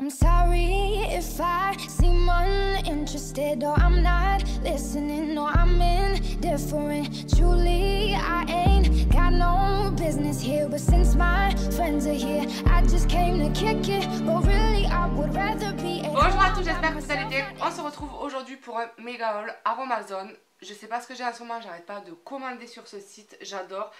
I'm sorry if I seem uninterested or I'm not listening or I'm indifferent. Truly, I ain't got no business here, but since my friends are here, I just came to kick it. But really, I would rather be. Bonjour à tous, j'espère que vous allez bien. On se retrouve aujourd'hui pour un méga haul Aromazone. Je sais pas ce que j'ai en ce moment, j'arrête pas de commander sur ce site, j'adore.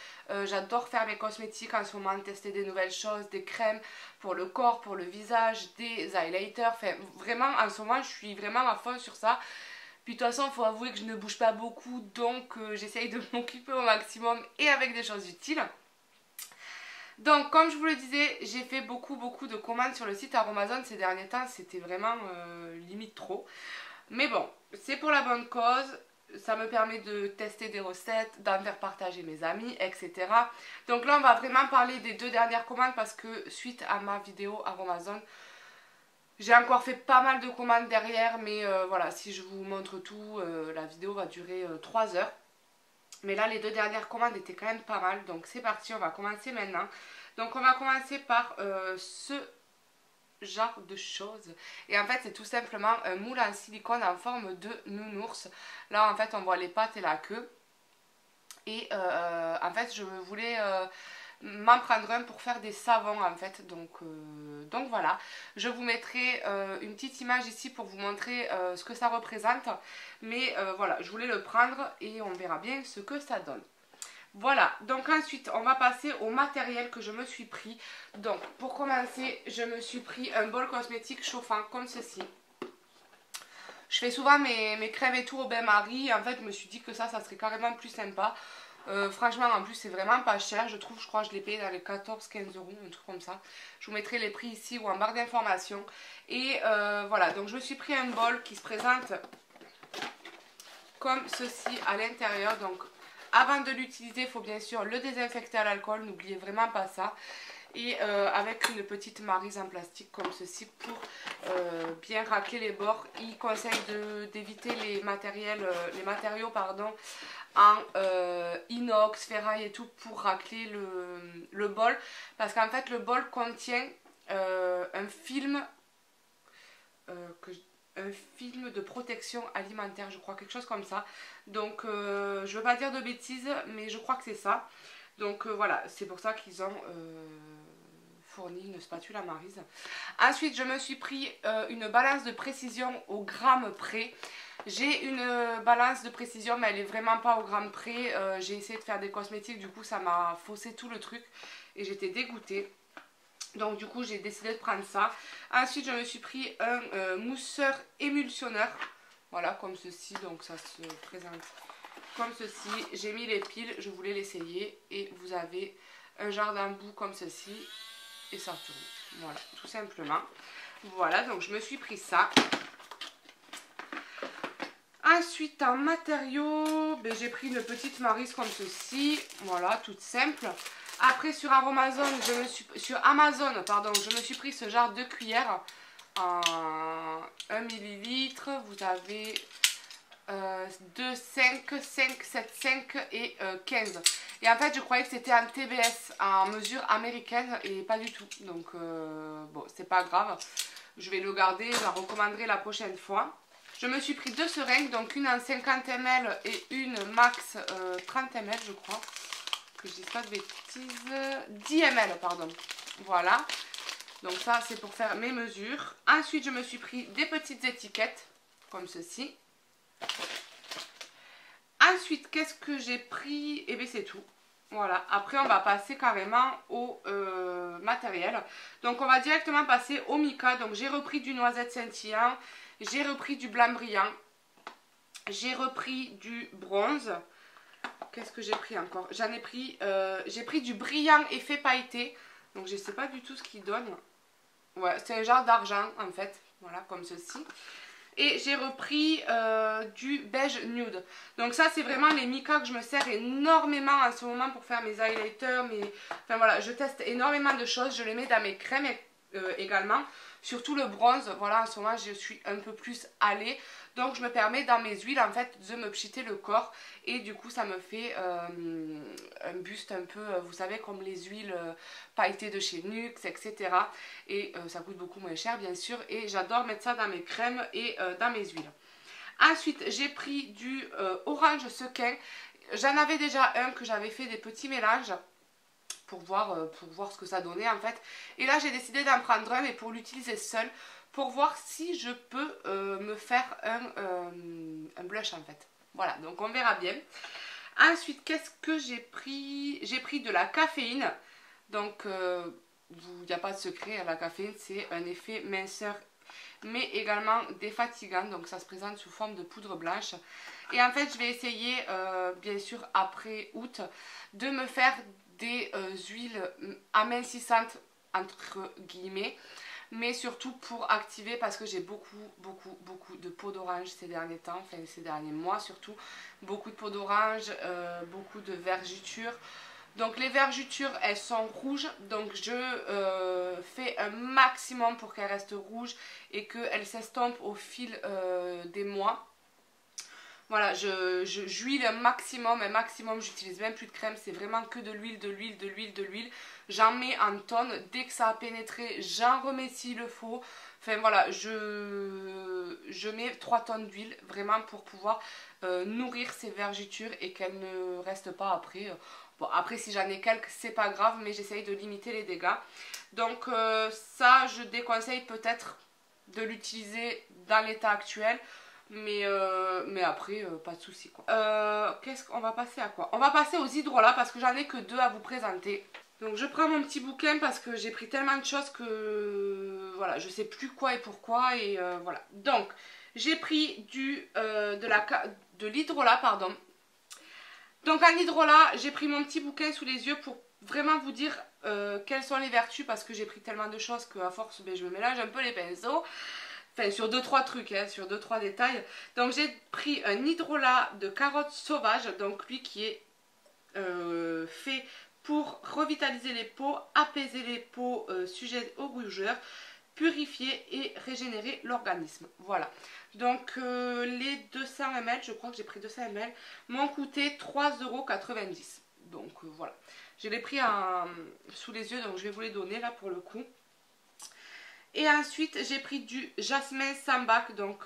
J'adore faire mes cosmétiques en ce moment, tester des nouvelles choses, des crèmes pour le corps, pour le visage, des highlighters. Enfin, vraiment, en ce moment, je suis vraiment à fond sur ça. Puis de toute façon, il faut avouer que je ne bouge pas beaucoup, donc j'essaye de m'occuper au maximum et avec des choses utiles. Donc, comme je vous le disais, j'ai fait beaucoup de commandes sur le site Aromazone ces derniers temps. C'était vraiment limite trop. Mais bon, c'est pour la bonne cause. Ça me permet de tester des recettes, d'en faire partager mes amis, etc. Donc là, on va vraiment parler des deux dernières commandes parce que suite à ma vidéo Aromazone, j'ai encore fait pas mal de commandes derrière. Mais voilà, si je vous montre tout, la vidéo va durer 3 heures. Mais là, les deux dernières commandes étaient quand même pas mal. Donc c'est parti, on va commencer maintenant. Donc on va commencer par ce genre de choses. Et en fait, c'est tout simplement un moule en silicone en forme de nounours. Là, en fait, on voit les pattes et la queue. Et en fait, je voulais m'en prendre un pour faire des savons, en fait. Donc voilà. Je vous mettrai une petite image ici pour vous montrer ce que ça représente. Mais voilà, je voulais le prendre et on verra bien ce que ça donne. Voilà, donc ensuite on va passer au matériel que je me suis pris. Donc pour commencer, je me suis pris un bol cosmétique chauffant comme ceci. Je fais souvent mes crèmes et tout au bain-marie. En fait je me suis dit que ça serait carrément plus sympa. Franchement en plus c'est vraiment pas cher. Je trouve, je crois que je l'ai payé dans les 14-15 euros, un truc comme ça. Je vous mettrai les prix ici ou en barre d'informations. Et voilà, donc je me suis pris un bol qui se présente comme ceci à l'intérieur. Donc avant de l'utiliser, il faut bien sûr le désinfecter à l'alcool, n'oubliez vraiment pas ça. Et avec une petite maryse en plastique comme ceci pour bien racler les bords. Il conseille d'éviter les matériaux en inox, ferraille et tout pour racler le bol. Parce qu'en fait le bol contient un film de protection alimentaire, je crois, quelque chose comme ça. Donc je veux pas dire de bêtises, mais je crois que c'est ça. Donc voilà, c'est pour ça qu'ils ont fourni une spatule à maryse. Ensuite je me suis pris une balance de précision au gramme près. J'ai une balance de précision mais elle est vraiment pas au gramme près. J'ai essayé de faire des cosmétiques, du coup ça m'a faussé tout le truc et j'étais dégoûtée. Donc du coup j'ai décidé de prendre ça. Ensuite je me suis pris un mousseur émulsionneur. Voilà comme ceci. Donc ça se présente comme ceci. J'ai mis les piles, je voulais l'essayer. Et vous avez un genre d'embout comme ceci. Et ça tourne. Voilà, tout simplement. Voilà, donc je me suis pris ça. Ensuite en matériaux, j'ai pris une petite maryse comme ceci. Voilà, toute simple. Après sur Amazon, je me suis pris ce genre de cuillère en 1 millilitre. Vous avez 2, 5, 5, 7, 5 et 15. Et en fait je croyais que c'était en TBS, en mesure américaine, et pas du tout. Donc bon, c'est pas grave. Je vais le garder, je la recommanderai la prochaine fois. Je me suis pris 2 seringues, donc une en 50 ml et une max 30 ml je crois. Que je dise pas de bêtises, 10 ml pardon. Voilà, donc ça c'est pour faire mes mesures. Ensuite je me suis pris des petites étiquettes comme ceci. Ensuite qu'est-ce que j'ai pris? Et bien c'est tout. Voilà, après on va passer carrément au matériel. Donc on va directement passer au mica. Donc j'ai repris du noisette scintillant, j'ai repris du blanc brillant, j'ai repris du bronze. Qu'est-ce que j'ai pris encore? J'en ai pris, j'ai pris du brillant effet pailleté. Donc je sais pas du tout ce qu'il donne. Ouais, c'est un genre d'argent en fait. Voilà, comme ceci. Et j'ai repris du beige nude. Donc ça c'est vraiment les mica que je me sers énormément en ce moment pour faire mes highlighters. Enfin voilà, je teste énormément de choses. Je les mets dans mes crèmes également. Surtout le bronze, voilà, en ce moment je suis un peu plus allée. Donc je me permets dans mes huiles en fait de me pchiter le corps. Et du coup ça me fait un buste un peu, vous savez, comme les huiles pailletées de chez Nuxe, etc. Et ça coûte beaucoup moins cher bien sûr. Et j'adore mettre ça dans mes crèmes et dans mes huiles. Ensuite j'ai pris du orange sequin. J'en avais déjà un que j'avais fait des petits mélanges pour voir ce que ça donnait en fait. Et là j'ai décidé d'en prendre un, mais pour l'utiliser seul, pour voir si je peux me faire un blush en fait. Voilà, donc on verra bien. Ensuite, qu'est-ce que j'ai pris? J'ai pris de la caféine. Donc, il n'y a pas de secret, la caféine c'est un effet minceur mais également défatigant. Donc ça se présente sous forme de poudre blanche. Et en fait je vais essayer, bien sûr après août, de me faire des huiles amincissantes entre guillemets, mais surtout pour activer, parce que j'ai beaucoup de peau d'orange ces derniers temps, enfin ces derniers mois surtout, beaucoup de peau d'orange, beaucoup de vergetures. Donc les vergetures elles sont rouges, donc je fais un maximum pour qu'elles restent rouges et qu'elles s'estompent au fil des mois. Voilà, j'huile un maximum, j'utilise même plus de crème, c'est vraiment que de l'huile, de l'huile. J'en mets en tonnes, dès que ça a pénétré, j'en remets s'il le faut. Enfin voilà, je mets 3 tonnes d'huile, vraiment pour pouvoir nourrir ces vergetures et qu'elles ne restent pas après. Bon, après si j'en ai quelques, c'est pas grave, mais j'essaye de limiter les dégâts. Donc ça, je déconseille peut-être de l'utiliser dans l'état actuel. Mais après, pas de soucis quoi. Qu'est-ce qu'on va passer à quoi? On va passer aux hydrolats parce que j'en ai que 2 à vous présenter. Donc je prends mon petit bouquin parce que j'ai pris tellement de choses que voilà, je sais plus quoi et pourquoi. Et voilà. Donc j'ai pris de l'hydrolat, pardon. Donc en hydrolat, j'ai pris mon petit bouquin sous les yeux pour vraiment vous dire quelles sont les vertus, parce que j'ai pris tellement de choses qu'à force ben, je me mélange un peu les pinceaux. Enfin, sur 2-3 trucs, hein, sur 2-3 détails. Donc, j'ai pris un hydrolat de carottes sauvages. Donc, lui qui est fait pour revitaliser les peaux, apaiser les peaux sujettes aux rougeurs, purifier et régénérer l'organisme. Voilà. Donc, les 200 ml, je crois que j'ai pris 200 ml, m'ont coûté 3,90 €. Donc, voilà. Je l'ai pris sous les yeux, donc je vais vous les donner là pour le coup. Et ensuite, j'ai pris du jasmin sambac. Donc,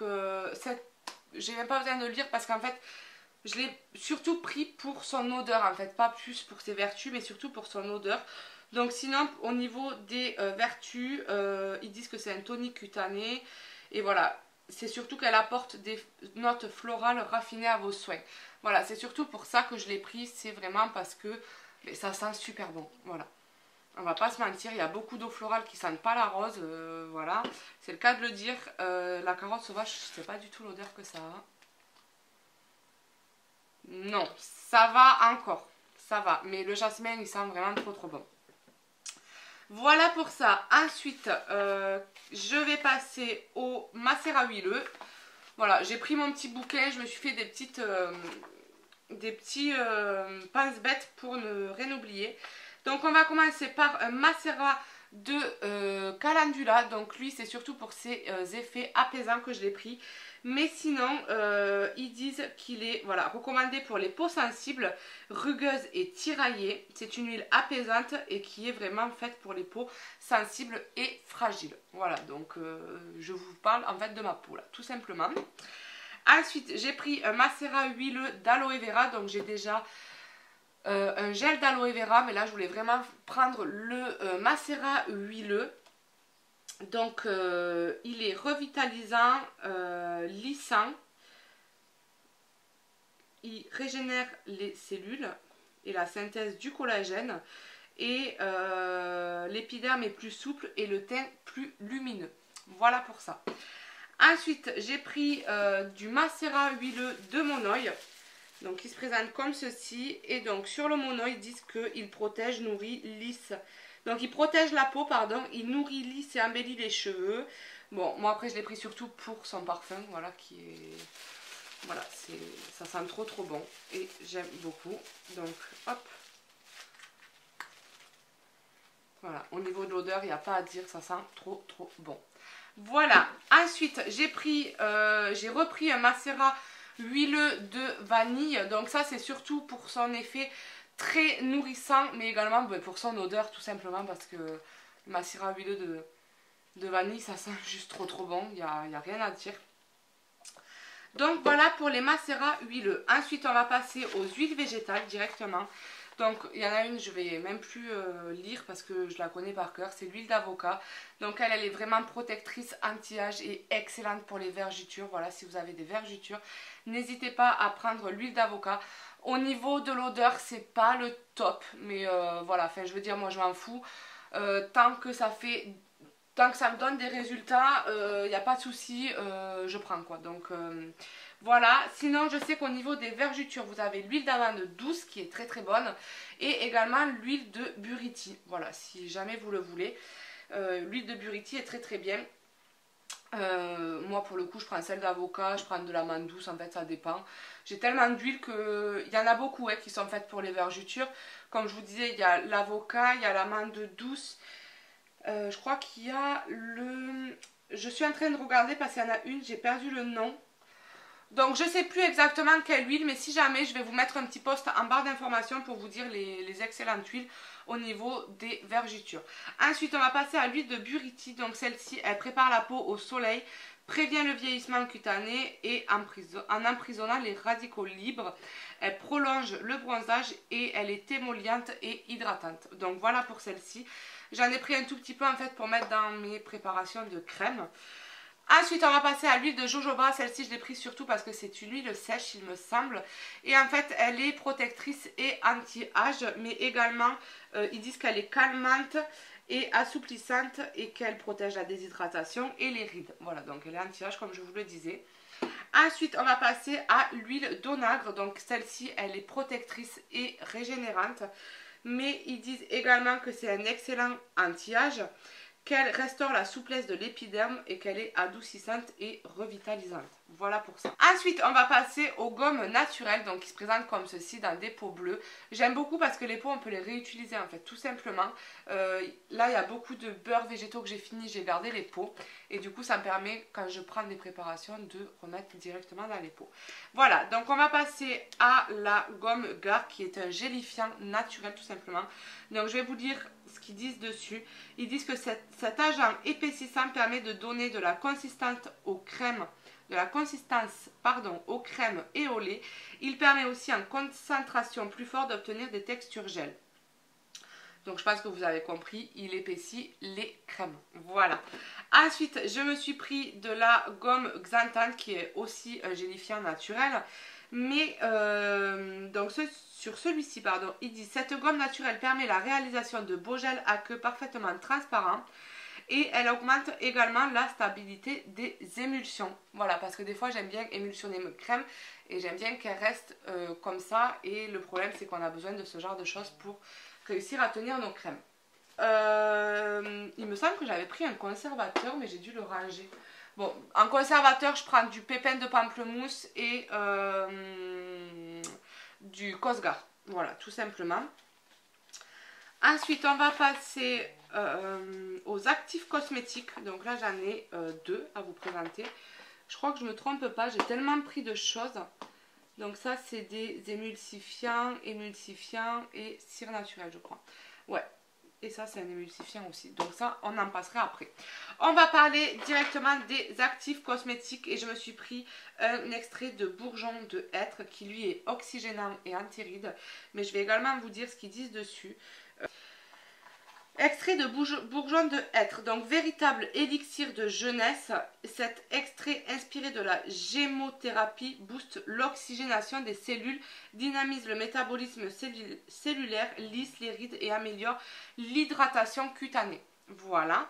j'ai même pas besoin de le lire parce qu'en fait, je l'ai surtout pris pour son odeur. En fait, pas plus pour ses vertus, mais surtout pour son odeur. Donc, sinon, au niveau des vertus, ils disent que c'est un tonique cutané. Et voilà, c'est surtout qu'elle apporte des notes florales raffinées à vos soins. Voilà, c'est surtout pour ça que je l'ai pris. C'est vraiment parce que ça sent super bon. Voilà. On va pas se mentir, il y a beaucoup d'eau florale qui sentent pas la rose, voilà, c'est le cas de le dire. La carotte sauvage, je sais pas du tout l'odeur que ça a. Non, ça va encore, ça va, mais le jasmin il sent vraiment trop bon. Voilà pour ça. Ensuite, je vais passer au macérat huileux. Voilà, j'ai pris mon petit bouquin, je me suis fait des petits pince-bêtes pour ne rien oublier. Donc on va commencer par un macérat de calendula. Donc lui c'est surtout pour ses effets apaisants que je l'ai pris. Mais sinon ils disent qu'il est recommandé pour les peaux sensibles, rugueuses et tiraillées. C'est une huile apaisante et qui est vraiment faite pour les peaux sensibles et fragiles. Voilà, donc je vous parle en fait de ma peau là, tout simplement. Ensuite j'ai pris un macérat huileux d'aloe vera. Donc j'ai déjà un gel d'aloe vera, mais là je voulais vraiment prendre le macérat huileux. Donc il est revitalisant, lissant, il régénère les cellules et la synthèse du collagène, et l'épiderme est plus souple et le teint plus lumineux. Voilà pour ça. Ensuite j'ai pris du macérat huileux de Monoï. Donc il se présente comme ceci. Et donc sur le Monoï, ils disent qu'il protège, nourrit, lisse. Donc il protège la peau, pardon. Il nourrit, lisse et embellit les cheveux. Bon, moi après je l'ai pris surtout pour son parfum. Voilà, qui est... Voilà, ça sent trop bon. Et j'aime beaucoup. Donc hop. Voilà, au niveau de l'odeur, il n'y a pas à dire. Ça sent trop bon. Voilà, ensuite j'ai repris un macérat huileux de vanille. Donc ça c'est surtout pour son effet très nourrissant, mais également pour son odeur tout simplement, parce que le macérat huileux de vanille ça sent juste trop bon, il n'y a rien à dire. Donc voilà pour les macérats huileux. Ensuite on va passer aux huiles végétales directement. Donc il y en a une, je vais même plus lire parce que je la connais par cœur, c'est l'huile d'avocat. Donc elle est vraiment protectrice, anti-âge et excellente pour les vergetures. Voilà, si vous avez des vergetures, n'hésitez pas à prendre l'huile d'avocat. Au niveau de l'odeur, c'est pas le top, mais voilà, enfin je veux dire, moi je m'en fous. Tant que ça me donne des résultats, il n'y a pas de souci, je prends quoi. Donc voilà, sinon je sais qu'au niveau des vergetures, vous avez l'huile d'amande douce qui est très bonne, et également l'huile de buriti. Voilà, si jamais vous le voulez, l'huile de buriti est très bien. Moi pour le coup je prends celle d'avocat, je prends de l'amande douce, en fait ça dépend. J'ai tellement d'huile qu'il y en a beaucoup qui sont faites pour les vergetures. Comme je vous disais, il y a l'avocat, il y a l'amande douce. Je crois qu'il y a le... Je suis en train de regarder parce qu'il y en a une, j'ai perdu le nom. Donc je ne sais plus exactement quelle huile, mais si jamais, je vais vous mettre un petit post en barre d'informations pour vous dire les excellentes huiles au niveau des vergetures. Ensuite, on va passer à l'huile de buriti. Donc celle-ci, elle prépare la peau au soleil, prévient le vieillissement cutané et en emprisonnant les radicaux libres. Elle prolonge le bronzage et elle est émolliente et hydratante. Donc voilà pour celle-ci. J'en ai pris un tout petit peu en fait pour mettre dans mes préparations de crème. Ensuite, on va passer à l'huile de jojoba. Celle-ci, je l'ai prise surtout parce que c'est une huile sèche, il me semble. Et en fait, elle est protectrice et anti-âge. Mais également, ils disent qu'elle est calmante et assouplissante et qu'elle protège la déshydratation et les rides. Voilà, donc elle est anti-âge comme je vous le disais. Ensuite, on va passer à l'huile d'onagre. Donc celle-ci, elle est protectrice et régénérante. Mais ils disent également que c'est un excellent anti-âge, qu'elle restaure la souplesse de l'épiderme et qu'elle est adoucissante et revitalisante. Voilà pour ça. Ensuite, on va passer aux gommes naturelles, donc qui se présentent comme ceci dans des pots bleus. J'aime beaucoup parce que les pots, on peut les réutiliser en fait, tout simplement. Là, il y a beaucoup de beurre végétaux que j'ai fini, j'ai gardé les pots. Et du coup, ça me permet, quand je prends des préparations, de remettre directement dans les pots. Voilà, donc on va passer à la gomme Gare, qui est un gélifiant naturel tout simplement. Donc je vais vous dire ce qu'ils disent dessus. Ils disent que cet agent épaississant permet de donner de la consistance aux crèmes, aux crèmes et au lait. Il permet aussi en concentration plus forte d'obtenir des textures gel. Donc je pense que vous avez compris, il épaissit les crèmes. Voilà. Ensuite, je me suis pris de la gomme Xanthan qui est aussi un gélifiant naturel. Mais donc sur celui-ci, pardon, il dit: cette gomme naturelle permet la réalisation de beaux gels à queue parfaitement transparents. Et elle augmente également la stabilité des émulsions. Voilà, parce que des fois j'aime bien émulsionner mes crèmes et j'aime bien qu'elles restent comme ça. Et le problème c'est qu'on a besoin de ce genre de choses pour réussir à tenir nos crèmes. Il me semble que j'avais pris un conservateur mais j'ai dû le ranger. Bon, en conservateur je prends du pépin de pamplemousse et du Cosgar. Voilà, tout simplement. Ensuite, on va passer aux actifs cosmétiques. Donc là, j'en ai deux à vous présenter. Je crois que je ne me trompe pas, j'ai tellement pris de choses. Donc ça, c'est des émulsifiants et cire naturelle, je crois. Ouais, et ça, c'est un émulsifiant aussi. Donc ça, on en passera après. On va parler directement des actifs cosmétiques. Et je me suis pris un extrait de bourgeon de hêtre qui, lui, est oxygénant et anti-rides. Mais je vais également vous dire ce qu'ils disent dessus. Extrait de bourgeon de hêtre, donc véritable élixir de jeunesse. Cet extrait inspiré de la gémothérapie booste l'oxygénation des cellules, dynamise le métabolisme cellulaire, lisse les rides et améliore l'hydratation cutanée. Voilà.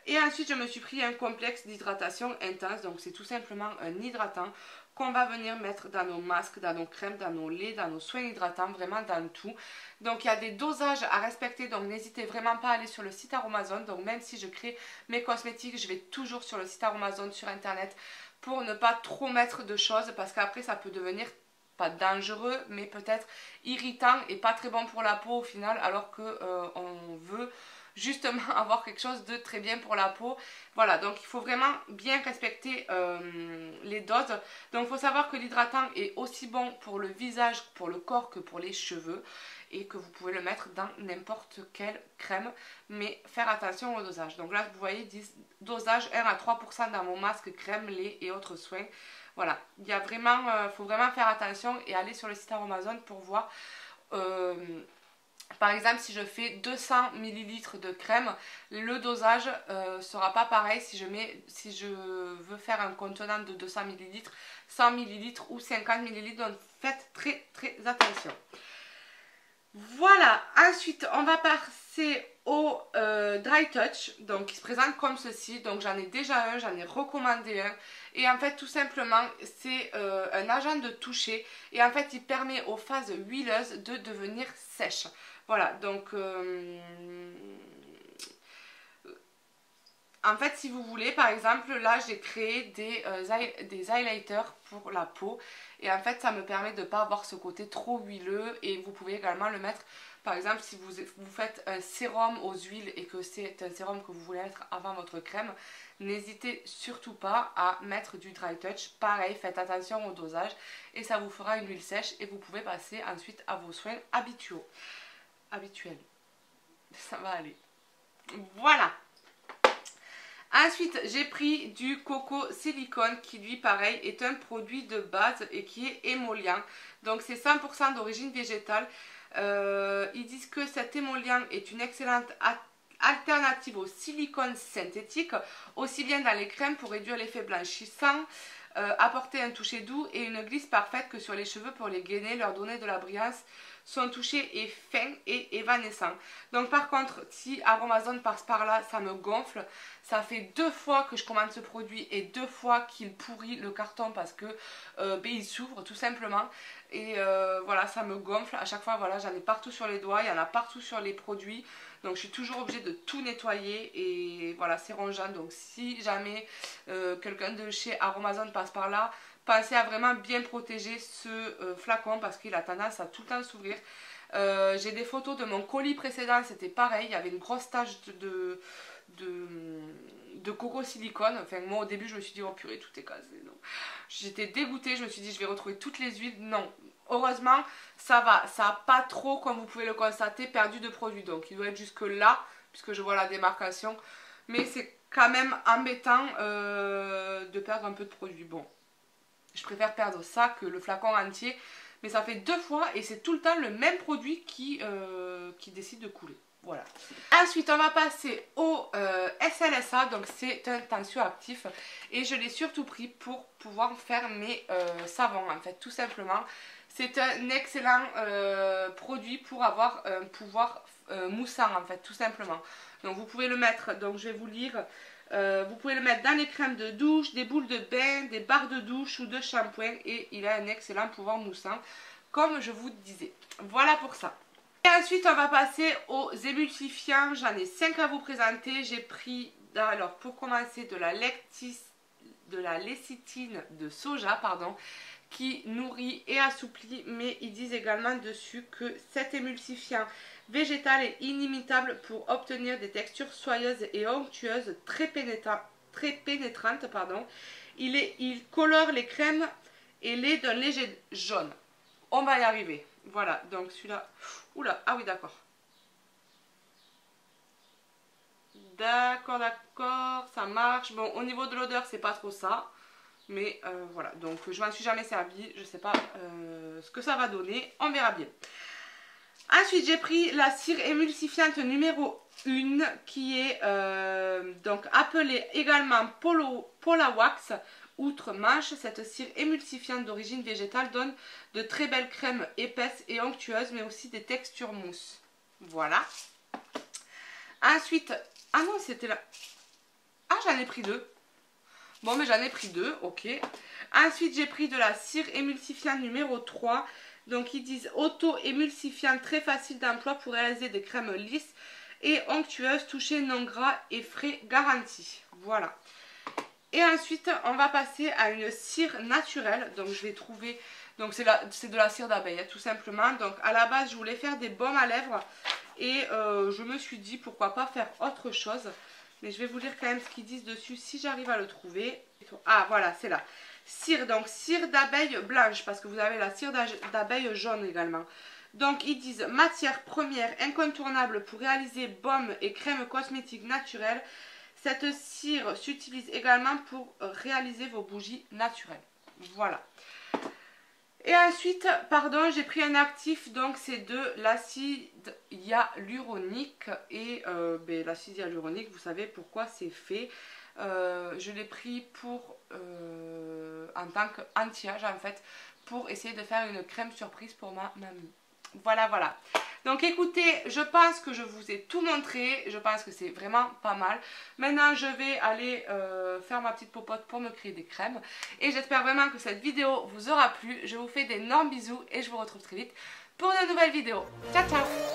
Et ensuite, je me suis pris un complexe d'hydratation intense. Donc, c'est tout simplement un hydratant qu'on va venir mettre dans nos masques, dans nos crèmes, dans nos laits, dans nos soins hydratants, vraiment dans tout. Donc, il y a des dosages à respecter. Donc, n'hésitez vraiment pas à aller sur le site Aromazone. Donc, même si je crée mes cosmétiques, je vais toujours sur le site Aromazone, sur Internet, pour ne pas trop mettre de choses. Parce qu'après, ça peut devenir pas dangereux, mais peut-être irritant et pas très bon pour la peau au final. Alors que on veut justement avoir quelque chose de très bien pour la peau. Voilà, donc il faut vraiment bien respecter les doses. Donc il faut savoir que l'hydratant est aussi bon pour le visage, pour le corps que pour les cheveux. Et que vous pouvez le mettre dans n'importe quelle crème. Mais faire attention au dosage. Donc là vous voyez, dosage 1 à 3% dans mon masque, crème, lait et autres soins. Voilà, il y a vraiment, faut vraiment faire attention et aller sur le site Aromazone pour voir. Par exemple, si je fais 200 ml de crème, le dosage sera pas pareil si je veux faire un contenant de 200 ml, 100 ml ou 50 ml. Donc faites très très attention. Voilà, ensuite on va passer au Dry Touch, donc il se présente comme ceci. Donc j'en ai déjà un, j'en ai recommandé un, et en fait tout simplement c'est un agent de toucher, et en fait il permet aux phases huileuses de devenir sèches. Voilà, donc en fait, si vous voulez, par exemple, là j'ai créé des highlighters pour la peau, et en fait ça me permet de ne pas avoir ce côté trop huileux. Et vous pouvez également le mettre, par exemple, si vous faites un sérum aux huiles et que c'est un sérum que vous voulez mettre avant votre crème, n'hésitez surtout pas à mettre du Dry Touch. Pareil, faites attention au dosage et ça vous fera une huile sèche, et vous pouvez passer ensuite à vos soins habituels. Ça va aller. Voilà. Ensuite, j'ai pris du coco silicone qui, lui, pareil, est un produit de base et qui est émollient. Donc, c'est 100% d'origine végétale. Ils disent que cet émollient est une excellente alternative au silicone synthétique, aussi bien dans les crèmes pour réduire l'effet blanchissant, apporter un toucher doux et une glisse parfaite que sur les cheveux pour les gainer, leur donner de la brillance. Son toucher est fin et évanescent. Donc par contre, si Aromazone passe par là, ça me gonfle. Ça fait 2 fois que je commande ce produit et 2 fois qu'il pourrit le carton parce que il s'ouvre tout simplement. Et voilà, ça me gonfle. À chaque fois, voilà, j'en ai partout sur les doigts, il y en a partout sur les produits. Donc je suis toujours obligée de tout nettoyer et voilà, c'est rongeant. Donc si jamais quelqu'un de chez Aromazone passe par là, pensez à vraiment bien protéger ce flacon parce qu'il a tendance à tout le temps s'ouvrir. J'ai des photos de mon colis précédent, c'était pareil, il y avait une grosse tache de coco silicone. Enfin moi au début je me suis dit oh purée, tout est cassé. J'étais dégoûtée, je me suis dit je vais retrouver toutes les huiles. Non, heureusement ça va, ça n'a pas trop, comme vous pouvez le constater, perdu de produit. Donc il doit être jusque là puisque je vois la démarcation. Mais c'est quand même embêtant de perdre un peu de produit. Bon, je préfère perdre ça que le flacon entier. Mais ça fait 2 fois et c'est tout le temps le même produit qui décide de couler. Voilà. Ensuite, on va passer au SLSA. Donc c'est un tensioactif. Et je l'ai surtout pris pour pouvoir faire mes savons. En fait, tout simplement. C'est un excellent produit pour avoir un pouvoir moussant. En fait, tout simplement. Donc vous pouvez le mettre. Donc je vais vous lire. Vous pouvez le mettre dans les crèmes de douche, des boules de bain, des barres de douche ou de shampoing, et il a un excellent pouvoir moussant comme je vous disais. Voilà pour ça. Et ensuite on va passer aux émulsifiants. J'en ai 5 à vous présenter. J'ai pris, alors pour commencer, de la lécithine de soja, pardon, qui nourrit et assouplit, mais ils disent également dessus que cet émulsifiant végétal est inimitable pour obtenir des textures soyeuses et onctueuses très pénétrantes. Pardon. Il colore les crèmes et les d'un léger jaune. On va y arriver. Voilà, donc celui-là. Oula, ah oui, d'accord. D'accord, ça marche. Bon, au niveau de l'odeur, c'est pas trop ça. Mais voilà, donc je m'en suis jamais servi. Je sais pas ce que ça va donner. On verra bien. Ensuite, j'ai pris la cire émulsifiante numéro 1 qui est donc appelée également Polawax outre-Manche. Cette cire émulsifiante d'origine végétale donne de très belles crèmes épaisses et onctueuses, mais aussi des textures mousse. Voilà. Ensuite, ah non, c'était là. Ah, j'en ai pris 2. Bon, mais j'en ai pris 2, ok. Ensuite, j'ai pris de la cire émulsifiante numéro 3. Donc, ils disent auto-émulsifiant très facile d'emploi pour réaliser des crèmes lisses et onctueuses, toucher non gras et frais garanti. Voilà. Et ensuite, on va passer à une cire naturelle. Donc, je vais trouver... Donc, c'est de la cire d'abeille, tout simplement. Donc, à la base, je voulais faire des baumes à lèvres. et je me suis dit pourquoi pas faire autre chose. Mais je vais vous lire quand même ce qu'ils disent dessus si j'arrive à le trouver. Ah voilà, c'est là. Cire, donc cire d'abeille blanche, parce que vous avez la cire d'abeille jaune également. Donc ils disent matière première incontournable pour réaliser baumes et crèmes cosmétiques naturelles. Cette cire s'utilise également pour réaliser vos bougies naturelles. Voilà. Et ensuite, pardon, j'ai pris un actif, donc c'est de l'acide hyaluronique. Et l'acide hyaluronique, vous savez pourquoi c'est fait. Je l'ai pris pour en tant qu'anti-âge en fait, pour essayer de faire une crème surprise pour ma mamie. Voilà, voilà. Donc écoutez, je pense que je vous ai tout montré. Je pense que c'est vraiment pas mal. Maintenant, je vais aller faire ma petite popote pour me créer des crèmes. Et j'espère vraiment que cette vidéo vous aura plu. Je vous fais d'énormes bisous et je vous retrouve très vite pour de nouvelles vidéos. Ciao, ciao!